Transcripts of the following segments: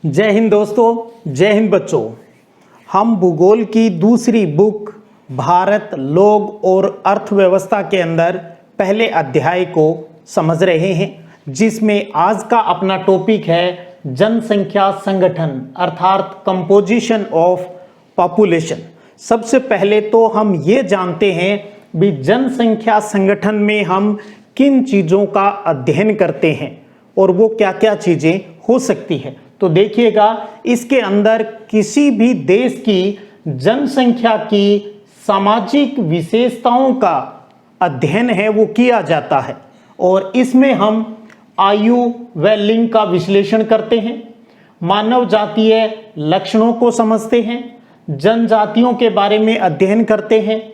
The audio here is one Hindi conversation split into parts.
जय हिंद दोस्तों, जय हिंद बच्चों। हम भूगोल की दूसरी बुक भारत, लोग और अर्थव्यवस्था के अंदर पहले अध्याय को समझ रहे हैं, जिसमें आज का अपना टॉपिक है जनसंख्या संगठन अर्थात कंपोजिशन ऑफ पॉपुलेशन। सबसे पहले तो हम ये जानते हैं भी जनसंख्या संगठन में हम किन चीज़ों का अध्ययन करते हैं और वो क्या क्या चीज़ें हो सकती है। तो देखिएगा, इसके अंदर किसी भी देश की जनसंख्या की सामाजिक विशेषताओं का अध्ययन है वो किया जाता है और इसमें हम आयु व लिंग का विश्लेषण करते हैं, मानव जातीय लक्षणों को समझते हैं, जनजातियों के बारे में अध्ययन करते हैं,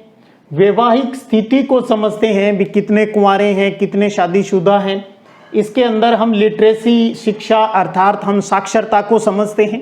वैवाहिक स्थिति को समझते हैं भी कितने कुंवारे हैं, कितने शादीशुदा हैं। इसके अंदर हम लिटरेसी शिक्षा अर्थात हम साक्षरता को समझते हैं।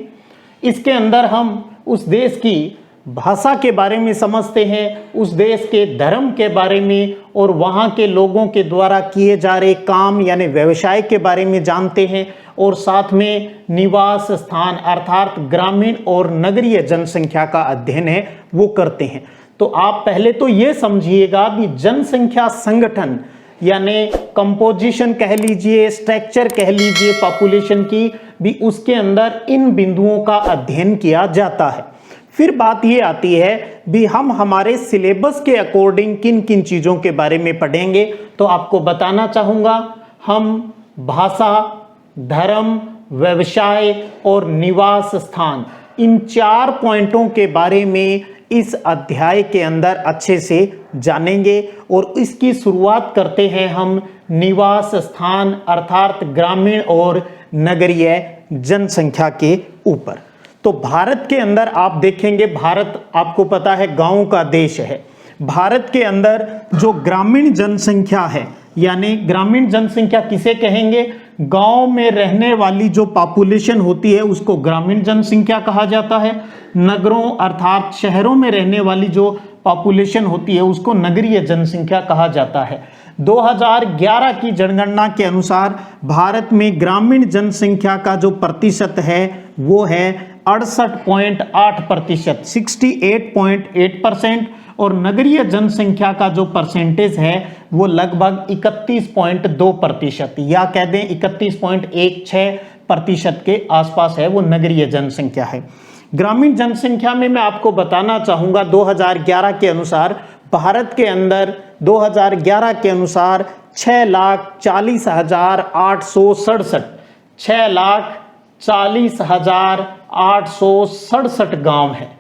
इसके अंदर हम उस देश की भाषा के बारे में समझते हैं, उस देश के धर्म के बारे में और वहाँ के लोगों के द्वारा किए जा रहे काम यानी व्यवसाय के बारे में जानते हैं और साथ में निवास स्थान अर्थात ग्रामीण और नगरीय जनसंख्या का अध्ययन है वो करते हैं। तो आप पहले तो ये समझिएगा कि जनसंख्या संगठन यानी कंपोजिशन कह लीजिए, स्ट्रक्चर कह लीजिए पॉपुलेशन की भी, उसके अंदर इन बिंदुओं का अध्ययन किया जाता है। फिर बात ये आती है भी हम हमारे सिलेबस के अकॉर्डिंग किन किन चीज़ों के बारे में पढ़ेंगे। तो आपको बताना चाहूँगा, हम भाषा, धर्म, व्यवसाय और निवास स्थान इन 4 पॉइंटों के बारे में इस अध्याय के अंदर अच्छे से जानेंगे और इसकी शुरुआत करते हैं हम निवास स्थान अर्थात ग्रामीण और नगरीय जनसंख्या के ऊपर। तो भारत के अंदर आप देखेंगे, भारत आपको पता है गांव का देश है। भारत के अंदर जो ग्रामीण जनसंख्या है यानी ग्रामीण जनसंख्या किसे कहेंगे, गांव में रहने वाली जो पॉपुलेशन होती है उसको ग्रामीण जनसंख्या कहा जाता है। नगरों अर्थात शहरों में रहने वाली जो पॉपुलेशन होती है उसको नगरीय जनसंख्या कहा जाता है। 2011 की जनगणना के अनुसार भारत में ग्रामीण जनसंख्या का जो प्रतिशत है वो है 68.8%, 68.8%, और नगरीय जनसंख्या का जो परसेंटेज है वो लगभग 31.2% या कह दें 31.16% के आसपास है, वो नगरीय जनसंख्या है। ग्रामीण जनसंख्या में मैं आपको बताना चाहूँगा 2011 के अनुसार भारत के अंदर 2011 के अनुसार 6,40,867 गांव हैं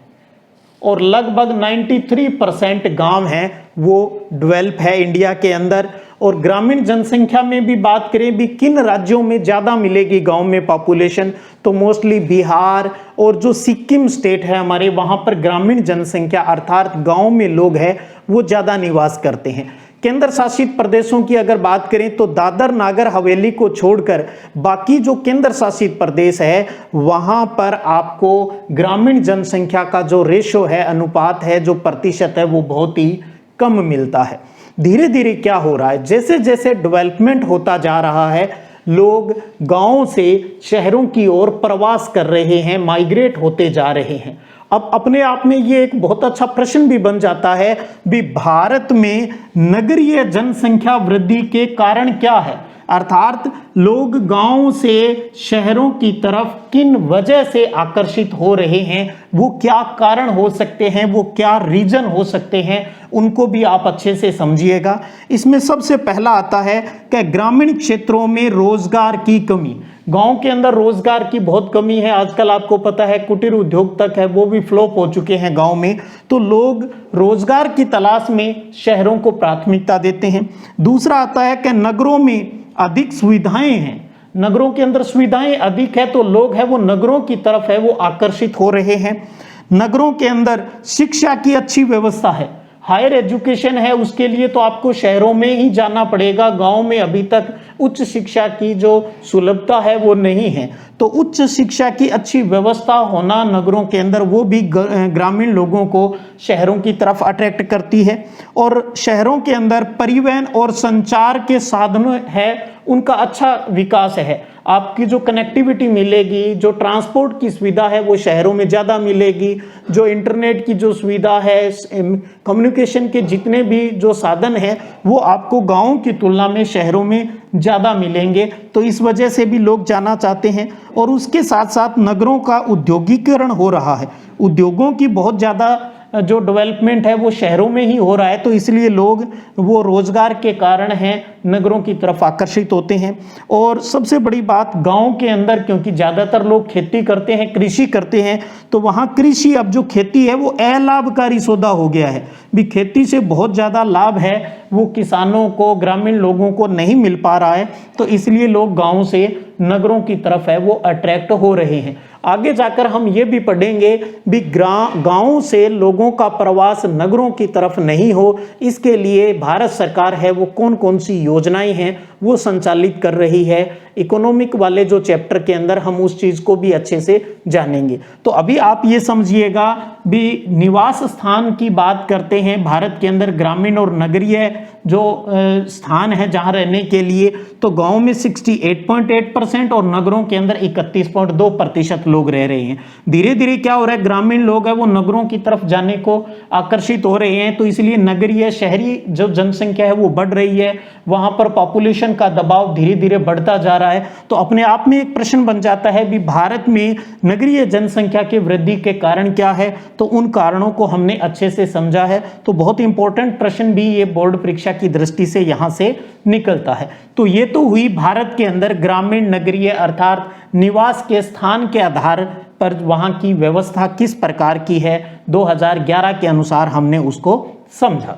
और लगभग 93% गांव हैं वो डेवलप है इंडिया के अंदर। और ग्रामीण जनसंख्या में भी बात करें भी किन राज्यों में ज़्यादा मिलेगी गांव में पॉपुलेशन, तो मोस्टली बिहार और जो सिक्किम स्टेट है हमारे, वहाँ पर ग्रामीण जनसंख्या अर्थात गांव में लोग हैं वो ज़्यादा निवास करते हैं। केंद्र शासित प्रदेशों की अगर बात करें तो दादर नागर हवेली को छोड़कर बाकी जो केंद्र शासित प्रदेश है वहाँ पर आपको ग्रामीण जनसंख्या का जो रेशो है, अनुपात है, जो प्रतिशत है वो बहुत ही कम मिलता है। धीरे धीरे क्या हो रहा है, जैसे जैसे डेवलपमेंट होता जा रहा है, लोग गांवों से शहरों की ओर प्रवास कर रहे हैं, माइग्रेट होते जा रहे हैं। अब अपने आप में ये एक बहुत अच्छा प्रश्न भी बन जाता है भी भारत में नगरीय जनसंख्या वृद्धि के कारण क्या है, अर्थात लोग गांव से शहरों की तरफ किन वजह से आकर्षित हो रहे हैं, वो क्या कारण हो सकते हैं, वो क्या रीजन हो सकते हैं, उनको भी आप अच्छे से समझिएगा। इसमें सबसे पहला आता है कि ग्रामीण क्षेत्रों में रोजगार की कमी। गांव के अंदर रोजगार की बहुत कमी है। आजकल आपको पता है कुटीर उद्योग तक है वो भी फ्लॉप हो चुके हैं गांव में, तो लोग रोजगार की तलाश में शहरों को प्राथमिकता देते हैं। दूसरा आता है कि नगरों में अधिक सुविधाएं हैं, नगरों के अंदर सुविधाएं अधिक है तो लोग हैं वो नगरों की तरफ है वो आकर्षित हो रहे हैं। नगरों के अंदर शिक्षा की अच्छी व्यवस्था है, हायर एजुकेशन है, उसके लिए तो आपको शहरों में ही जाना पड़ेगा। गांव में अभी तक उच्च शिक्षा की जो सुलभता है वो नहीं है, तो उच्च शिक्षा की अच्छी व्यवस्था होना नगरों के अंदर वो भी ग्रामीण लोगों को शहरों की तरफ अट्रैक्ट करती है। और शहरों के अंदर परिवहन और संचार के साधन है उनका अच्छा विकास है। आपकी जो कनेक्टिविटी मिलेगी, जो ट्रांसपोर्ट की सुविधा है वो शहरों में ज़्यादा मिलेगी, जो इंटरनेट की जो सुविधा है, कम्युनिकेशन के जितने भी जो साधन हैं वो आपको गाँवों की तुलना में शहरों में ज़्यादा मिलेंगे। तो इस वजह से भी लोग जाना चाहते हैं। और उसके साथ साथ नगरों का उद्योगीकरण हो रहा है, उद्योगों की बहुत ज़्यादा जो डेवलपमेंट है वो शहरों में ही हो रहा है, तो इसलिए लोग वो रोजगार के कारण हैं नगरों की तरफ आकर्षित होते हैं। और सबसे बड़ी बात, गांव के अंदर क्योंकि ज़्यादातर लोग खेती करते हैं, कृषि करते हैं, तो वहाँ कृषि, अब जो खेती है वो अलाभकारी सौदा हो गया है। भी खेती से बहुत ज़्यादा लाभ है वो किसानों को, ग्रामीण लोगों को नहीं मिल पा रहा है, तो इसलिए लोग गाँव से नगरों की तरफ है वो अट्रैक्ट हो रहे हैं। आगे जाकर हम ये भी पढ़ेंगे भी गाँव से लोगों का प्रवास नगरों की तरफ नहीं हो, इसके लिए भारत सरकार है वो कौन कौन सी योजनाएं हैं वो संचालित कर रही है। इकोनॉमिक वाले जो चैप्टर के अंदर हम उस चीज़ को भी अच्छे से जानेंगे। तो अभी आप ये समझिएगा भी निवास स्थान की बात करते हैं भारत के अंदर, ग्रामीण और नगरीय जो स्थान है जहाँ रहने के लिए, तो गाँव में 68.8% और नगरों के अंदर 31.2% लोग रह रहे हैं। धीरे धीरे क्या हो रहा है, ग्रामीण लोग है वो नगरों की तरफ जाने को आकर्षित हो रहे हैं, तो इसलिए नगरीय शहरी जो जनसंख्या है वो बढ़ रही है, वहाँ पर पॉपुलेशन का दबाव धीरे धीरे बढ़ता जा रहा है। तो अपने आप में एक प्रश्न बन जाता है भी भारत में नगरीय जनसंख्या के वृद्धि के कारण क्या है, तो उन कारणों को हमने अच्छे से समझा है। तो बहुत इंपॉर्टेंट प्रश्न भी ये बोर्ड परीक्षा की दृष्टि से यहाँ से निकलता है। तो ये तो हुई भारत के अंदर ग्रामीण नगरीय अर्थात निवास के स्थान के आधार पर वहाँ की व्यवस्था किस प्रकार की है, 2011 के अनुसार हमने उसको समझा।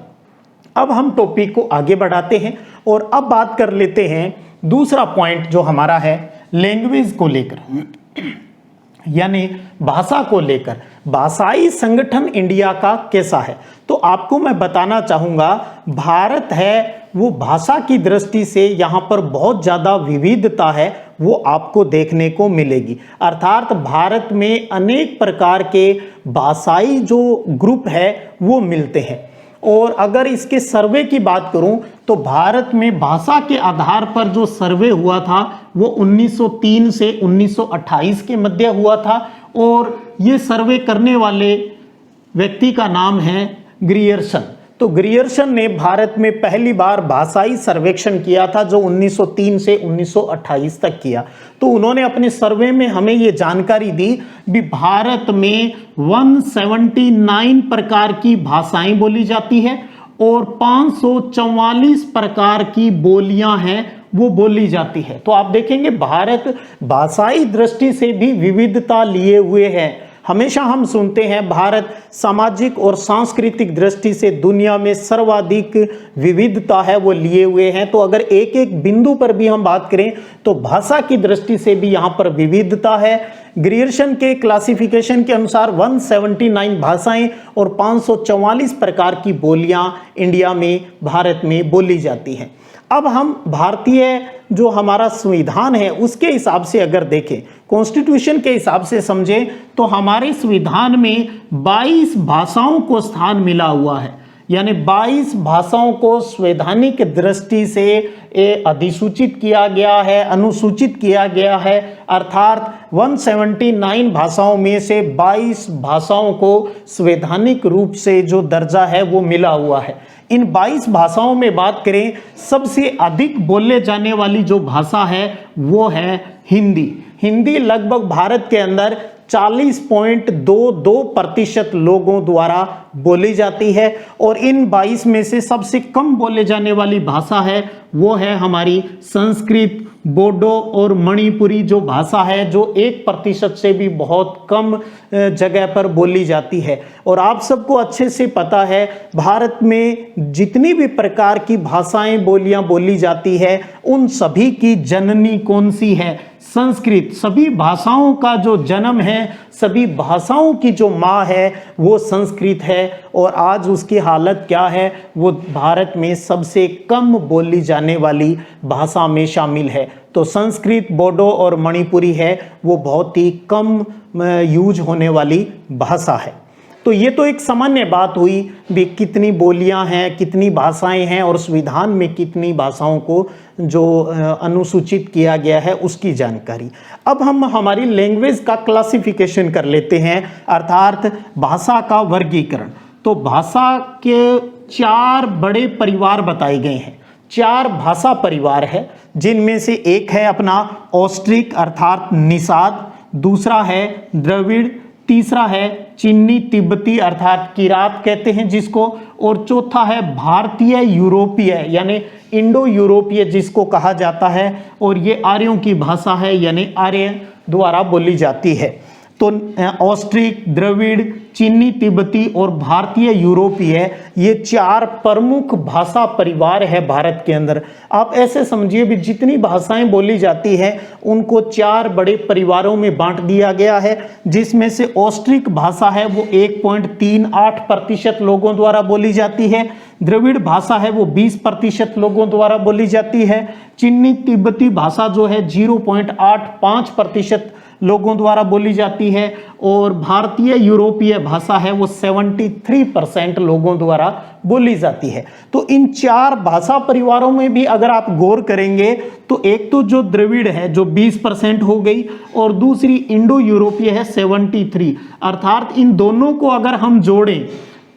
अब हम टॉपिक को आगे बढ़ाते हैं और अब बात कर लेते हैं दूसरा पॉइंट जो हमारा है लैंग्वेज को लेकर, यानी भाषा को लेकर। भाषाई संगठन इंडिया का कैसा है, तो आपको मैं बताना चाहूँगा भारत है वो भाषा की दृष्टि से यहाँ पर बहुत ज़्यादा विविधता है वो आपको देखने को मिलेगी। अर्थात भारत में अनेक प्रकार के भाषाई जो ग्रुप है वो मिलते हैं। और अगर इसके सर्वे की बात करूं तो भारत में भाषा के आधार पर जो सर्वे हुआ था वो 1903 से 1928 के मध्य हुआ था, और ये सर्वे करने वाले व्यक्ति का नाम है ग्रियर्सन। तो ग्रियर्सन ने भारत में पहली बार भाषाई सर्वेक्षण किया था जो 1903 से 1928 तक किया। तो उन्होंने अपने सर्वे में हमें ये जानकारी दी भी भारत में 179 प्रकार की भाषाएं बोली जाती है और 544 प्रकार की बोलियां हैं वो बोली जाती है। तो आप देखेंगे भारत भाषाई दृष्टि से भी विविधता लिए हुए है। हमेशा हम सुनते हैं भारत सामाजिक और सांस्कृतिक दृष्टि से दुनिया में सर्वाधिक विविधता है वो लिए हुए हैं। तो अगर एक एक बिंदु पर भी हम बात करें तो भाषा की दृष्टि से भी यहाँ पर विविधता है। ग्रियर्सन के क्लासिफिकेशन के अनुसार 179 भाषाएं और 544 प्रकार की बोलियां इंडिया में, भारत में बोली जाती हैं। अब हम भारतीय जो हमारा संविधान है उसके हिसाब से अगर देखें, कॉन्स्टिट्यूशन के हिसाब से समझें, तो हमारे संविधान में 22 भाषाओं को स्थान मिला हुआ है, यानी 22 भाषाओं को संवैधानिक दृष्टि से अधिसूचित किया गया है, अनुसूचित किया गया है। अर्थात 179 भाषाओं में से 22 भाषाओं को संवैधानिक रूप से जो दर्जा है वो मिला हुआ है। इन 22 भाषाओं में बात करें, सबसे अधिक बोले जाने वाली जो भाषा है वो है हिंदी। हिंदी लगभग भारत के अंदर 40.22% लोगों द्वारा बोली जाती है, और इन 22 में से सबसे कम बोले जाने वाली भाषा है वो है हमारी संस्कृत, बोडो और मणिपुरी जो भाषा है, जो 1% से भी बहुत कम जगह पर बोली जाती है। और आप सबको अच्छे से पता है भारत में जितनी भी प्रकार की भाषाएं बोलियां बोली जाती है उन सभी की जननी कौन सी है? संस्कृत। सभी भाषाओं का जो जन्म है, सभी भाषाओं की जो माँ है वो संस्कृत है, और आज उसकी हालत क्या है, वो भारत में सबसे कम बोली जाने वाली भाषा में शामिल है। तो संस्कृत, बोडो और मणिपुरी है वो बहुत ही कम यूज होने वाली भाषा है। तो ये तो एक सामान्य बात हुई भी कितनी बोलियां हैं, कितनी भाषाएं हैं और संविधान में कितनी भाषाओं को जो अनुसूचित किया गया है उसकी जानकारी। अब हम हमारी लैंग्वेज का क्लासिफिकेशन कर लेते हैं, अर्थात भाषा का वर्गीकरण। तो भाषा के 4 बड़े परिवार बताए गए हैं, 4 भाषा परिवार है, जिनमें से एक है अपना ऑस्ट्रिक अर्थात निषाद, दूसरा है द्रविड़, तीसरा है चीनी तिब्बती अर्थात किरात कहते हैं जिसको, और चौथा है भारतीय यूरोपीय यानी इंडो यूरोपीय जिसको कहा जाता है, और ये आर्यों की भाषा है यानी आर्य द्वारा बोली जाती है। तो ऑस्ट्रिक, द्रविड़, चीनी तिब्बती और भारतीय यूरोपीय ये 4 प्रमुख भाषा परिवार है भारत के अंदर। आप ऐसे समझिए भी जितनी भाषाएं बोली जाती है उनको 4 बड़े परिवारों में बांट दिया गया है, जिसमें से ऑस्ट्रिक भाषा है वो 1.38% लोगों द्वारा बोली जाती है, द्रविड़ भाषा है वो 20% लोगों द्वारा बोली जाती है, चीनी तिब्बती भाषा जो है 0.85% लोगों द्वारा बोली जाती है, और भारतीय यूरोपीय भाषा है वो 73% लोगों द्वारा बोली जाती है। तो इन 4 भाषा परिवारों में भी अगर आप गौर करेंगे तो एक तो जो द्रविड़ है जो 20% हो गई, और दूसरी इंडो यूरोपीय है 73, अर्थात इन दोनों को अगर हम जोड़ें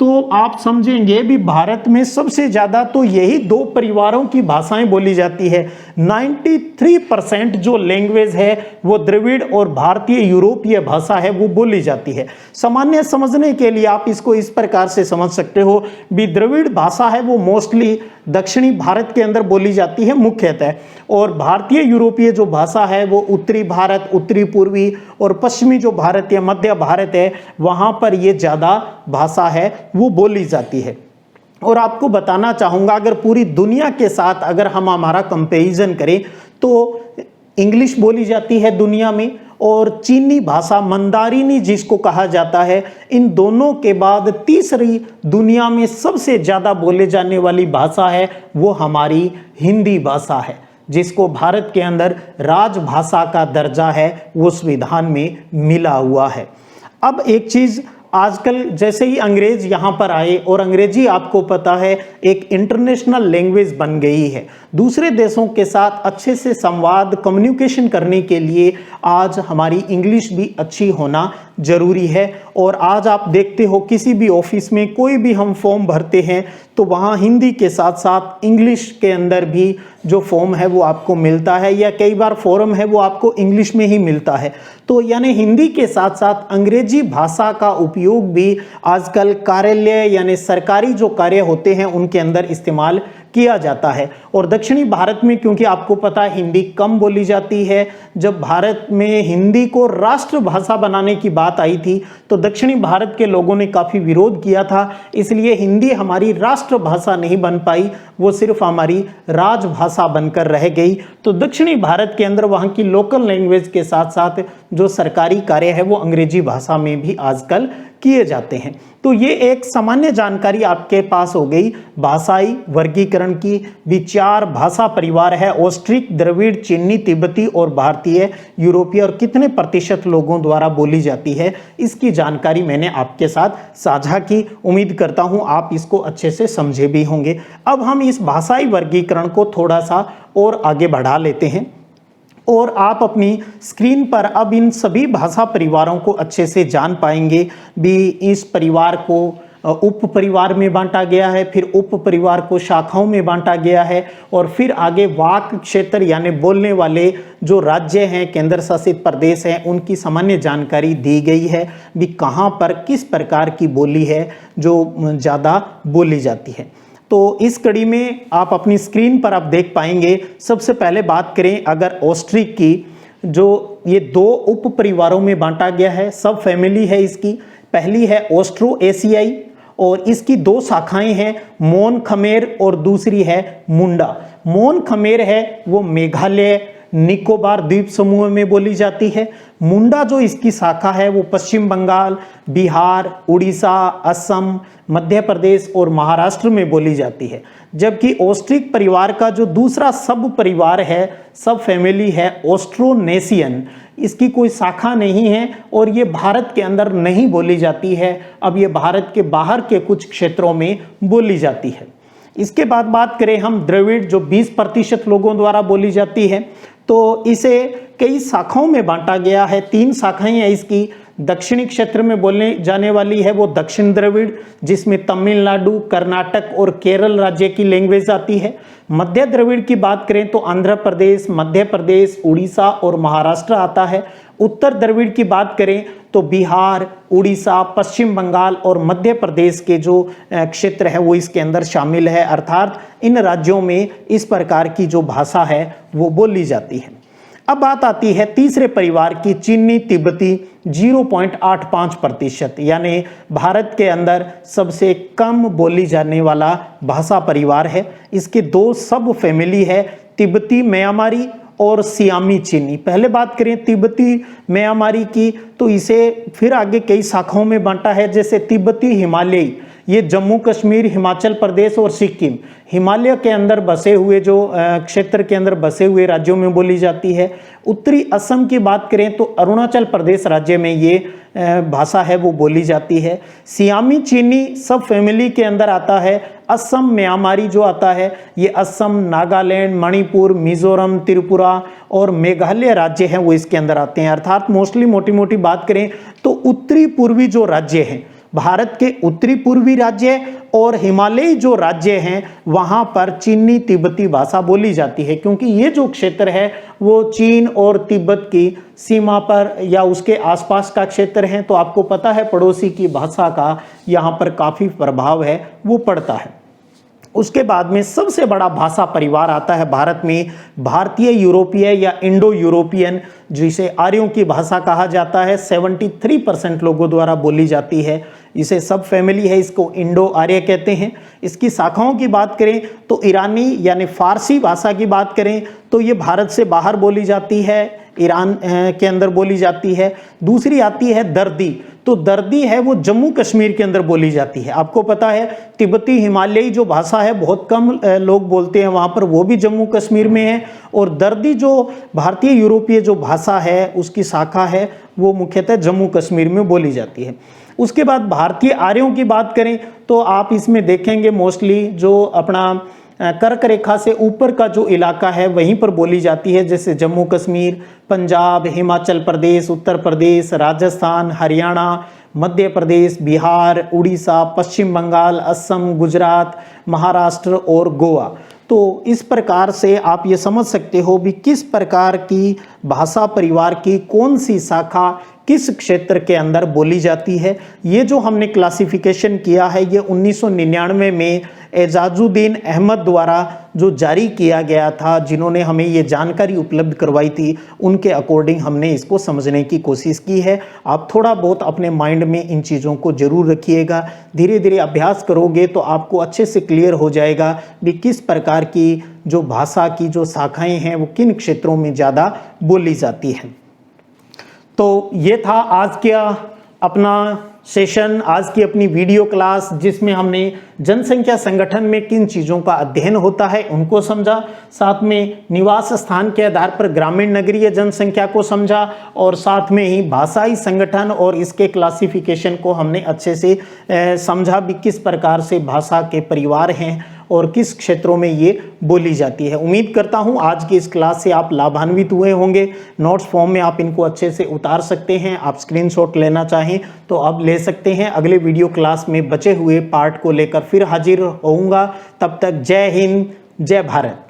तो आप समझेंगे भी भारत में सबसे ज़्यादा तो यही 2 परिवारों की भाषाएं बोली जाती है। 93% जो लैंग्वेज है वो द्रविड़ और भारतीय यूरोपीय भाषा है वो बोली जाती है। सामान्य समझने के लिए आप इसको इस प्रकार से समझ सकते हो भी द्रविड़ भाषा है वो मोस्टली दक्षिणी भारत के अंदर बोली जाती है मुख्यतः, और भारतीय यूरोपीय जो भाषा है वो उत्तरी भारत, उत्तरी पूर्वी और पश्चिमी जो भारत या मध्य भारत है वहाँ पर ये ज़्यादा भाषा है वो बोली जाती है। और आपको बताना चाहूँगा अगर पूरी दुनिया के साथ अगर हम हमारा कंपैरिजन करें तो इंग्लिश बोली जाती है दुनिया में, और चीनी भाषा मंदारिनी जिसको कहा जाता है, इन दोनों के बाद तीसरी दुनिया में सबसे ज़्यादा बोले जाने वाली भाषा है वो हमारी हिंदी भाषा है, जिसको भारत के अंदर राजभाषा का दर्जा है वो संविधान में मिला हुआ है। अब एक चीज़, आजकल जैसे ही अंग्रेज यहाँ पर आए और अंग्रेजी आपको पता है एक इंटरनेशनल लैंग्वेज बन गई है, दूसरे देशों के साथ अच्छे से संवाद कम्युनिकेशन करने के लिए आज हमारी इंग्लिश भी अच्छी होना जरूरी है। और आज आप देखते हो किसी भी ऑफिस में कोई भी हम फॉर्म भरते हैं तो वहाँ हिंदी के साथ साथ इंग्लिश के अंदर भी जो फॉर्म है वो आपको मिलता है, या कई बार फॉर्म है वो आपको इंग्लिश में ही मिलता है। तो यानी हिंदी के साथ साथ अंग्रेजी भाषा का उपयोग भी आजकल कार्यालय यानी सरकारी जो कार्य होते हैं उनके अंदर इस्तेमाल किया जाता है। और दक्षिणी भारत में क्योंकि आपको पता है हिंदी कम बोली जाती है, जब भारत में हिंदी को राष्ट्रभाषा बनाने की बात आई थी तो दक्षिणी भारत के लोगों ने काफ़ी विरोध किया था, इसलिए हिंदी हमारी राष्ट्रभाषा नहीं बन पाई, वो सिर्फ हमारी राजभाषा बनकर रह गई। तो दक्षिणी भारत के अंदर वहाँ की लोकल लैंग्वेज के साथ साथ जो सरकारी कार्य है वो अंग्रेजी भाषा में भी आजकल किए जाते हैं। तो ये एक सामान्य जानकारी आपके पास हो गई भाषाई वर्गीकरण की। भी 4 भाषा परिवार है, ऑस्ट्रिक, द्रविड़, चीनी, तिब्बती और भारतीय यूरोपीय, और कितने प्रतिशत लोगों द्वारा बोली जाती है इसकी जानकारी मैंने आपके साथ साझा की। उम्मीद करता हूँ आप इसको अच्छे से समझे भी होंगे। अब हम इस भाषाई वर्गीकरण को थोड़ा सा और आगे बढ़ा लेते हैं, और आप अपनी स्क्रीन पर अब इन सभी भाषा परिवारों को अच्छे से जान पाएंगे। भी इस परिवार को उप परिवार में बांटा गया है, फिर उप परिवार को शाखाओं में बांटा गया है, और फिर आगे वाक क्षेत्र यानी बोलने वाले जो राज्य हैं, केंद्र शासित प्रदेश हैं, उनकी सामान्य जानकारी दी गई है भी कहाँ पर किस प्रकार की बोली है जो ज़्यादा बोली जाती है। तो इस कड़ी में आप अपनी स्क्रीन पर आप देख पाएंगे। सबसे पहले बात करें अगर ऑस्ट्रिक की, जो ये 2 उप परिवारों में बांटा गया है, सब फैमिली है इसकी। पहली है ऑस्ट्रो एशियाई और इसकी 2 शाखाएं हैं, मोन खमेर और दूसरी है मुंडा। मोन खमेर है वो मेघालय निकोबार द्वीप समूह में बोली जाती है। मुंडा जो इसकी शाखा है वो पश्चिम बंगाल, बिहार, उड़ीसा, असम, मध्य प्रदेश और महाराष्ट्र में बोली जाती है। जबकि ऑस्ट्रिक परिवार का जो दूसरा सब परिवार है, सब फैमिली है, ऑस्ट्रोनेशियन, इसकी कोई शाखा नहीं है और ये भारत के अंदर नहीं बोली जाती है। अब ये भारत के बाहर के कुछ क्षेत्रों में बोली जाती है। इसके बाद बात करें हम द्रविड़, जो 20% लोगों द्वारा बोली जाती है, तो इसे कई शाखाओं में बांटा गया है। 3 शाखाएं हैं इसकी। दक्षिणी क्षेत्र में बोलने जाने वाली है वो दक्षिण द्रविड़, जिसमें तमिलनाडु, कर्नाटक और केरल राज्य की लैंग्वेज आती है। मध्य द्रविड़ की बात करें तो आंध्र प्रदेश, मध्य प्रदेश, उड़ीसा और महाराष्ट्र आता है। उत्तर द्रविड़ की बात करें तो बिहार, उड़ीसा, पश्चिम बंगाल और मध्य प्रदेश के जो क्षेत्र है वो इसके अंदर शामिल है। अर्थात इन राज्यों में इस प्रकार की जो भाषा है वो बोली जाती है। अब बात आती है तीसरे परिवार की, चीनी तिब्बती, 0.85%, यानी भारत के अंदर सबसे कम बोली जाने वाला भाषा परिवार है। इसके 2 सब फैमिली है, तिब्बती म्यांमारी और सियामी चीनी। पहले बात करें तिब्बती म्यांमारी की, तो इसे फिर आगे कई शाखाओं में बांटा है, जैसे तिब्बती हिमालयी, ये जम्मू कश्मीर, हिमाचल प्रदेश और सिक्किम, हिमालय के अंदर बसे हुए जो क्षेत्र के अंदर बसे हुए राज्यों में बोली जाती है। उत्तरी असम की बात करें तो अरुणाचल प्रदेश राज्य में ये भाषा है वो बोली जाती है। सियामी चीनी सब फैमिली के अंदर आता है। असम म्यांमारी जो आता है ये असम, नागालैंड, मणिपुर, मिजोरम, त्रिपुरा और मेघालय राज्य हैं वो इसके अंदर आते हैं। अर्थात मोस्टली मोटी मोटी बात करें तो उत्तरी पूर्वी जो राज्य हैं, भारत के उत्तरी पूर्वी राज्य और हिमालयी जो राज्य हैं वहां पर चीनी तिब्बती भाषा बोली जाती है, क्योंकि ये जो क्षेत्र है वो चीन और तिब्बत की सीमा पर या उसके आसपास का क्षेत्र है। तो आपको पता है पड़ोसी की भाषा का यहाँ पर काफ़ी प्रभाव है वो पड़ता है। उसके बाद में सबसे बड़ा भाषा परिवार आता है भारत में, भारतीय यूरोपीय या इंडो यूरोपियन, जिसे आर्यों की भाषा कहा जाता है। 73% लोगों द्वारा बोली जाती है। इसे सब फैमिली है, इसको इंडो आर्य कहते हैं। इसकी शाखाओं की बात करें तो ईरानी यानी फारसी भाषा की बात करें तो ये भारत से बाहर बोली जाती है, ईरान के अंदर बोली जाती है। दूसरी आती है दर्दी, तो दर्दी है वो जम्मू कश्मीर के अंदर बोली जाती है। आपको पता है तिब्बती हिमालयी जो भाषा है बहुत कम लोग बोलते हैं वहाँ पर, वो भी जम्मू कश्मीर में है। और दर्दी जो भारतीय यूरोपीय जो भाषा है उसकी शाखा है वो मुख्यतः जम्मू कश्मीर में बोली जाती है। उसके बाद भारतीय आर्यों की बात करें तो आप इसमें देखेंगे मोस्टली जो अपना कर्क रेखा से ऊपर का जो इलाका है वहीं पर बोली जाती है, जैसे जम्मू कश्मीर, पंजाब, हिमाचल प्रदेश, उत्तर प्रदेश, राजस्थान, हरियाणा, मध्य प्रदेश, बिहार, उड़ीसा, पश्चिम बंगाल, असम, गुजरात, महाराष्ट्र और गोवा। तो इस प्रकार से आप ये समझ सकते हो भी किस प्रकार की भाषा परिवार की कौन सी शाखा किस क्षेत्र के अंदर बोली जाती है। ये जो हमने क्लासिफिकेशन किया है ये 1999 में एजाजुद्दीन अहमद द्वारा जो जारी किया गया था, जिन्होंने हमें ये जानकारी उपलब्ध करवाई थी, उनके अकॉर्डिंग हमने इसको समझने की कोशिश की है। आप थोड़ा बहुत अपने माइंड में इन चीज़ों को जरूर रखिएगा। धीरे धीरे अभ्यास करोगे तो आपको अच्छे से क्लियर हो जाएगा भी किस प्रकार की जो भाषा की जो शाखाएं हैं वो किन क्षेत्रों में ज़्यादा बोली जाती हैं। तो ये था आज का अपना सेशन, आज की अपनी वीडियो क्लास, जिसमें हमने जनसंख्या संगठन में किन चीज़ों का अध्ययन होता है उनको समझा, साथ में निवास स्थान के आधार पर ग्रामीण नगरीय जनसंख्या को समझा और साथ में ही भाषाई संगठन और इसके क्लासिफिकेशन को हमने अच्छे से समझा भी किस प्रकार से भाषा के परिवार हैं और किस क्षेत्रों में ये बोली जाती है। उम्मीद करता हूँ आज की इस क्लास से आप लाभान्वित हुए होंगे। नोट्स फॉर्म में आप इनको अच्छे से उतार सकते हैं। आप स्क्रीनशॉट लेना चाहें तो अब ले सकते हैं। अगले वीडियो क्लास में बचे हुए पार्ट को लेकर फिर हाजिर होऊंगा। तब तक जय हिंद, जय भारत।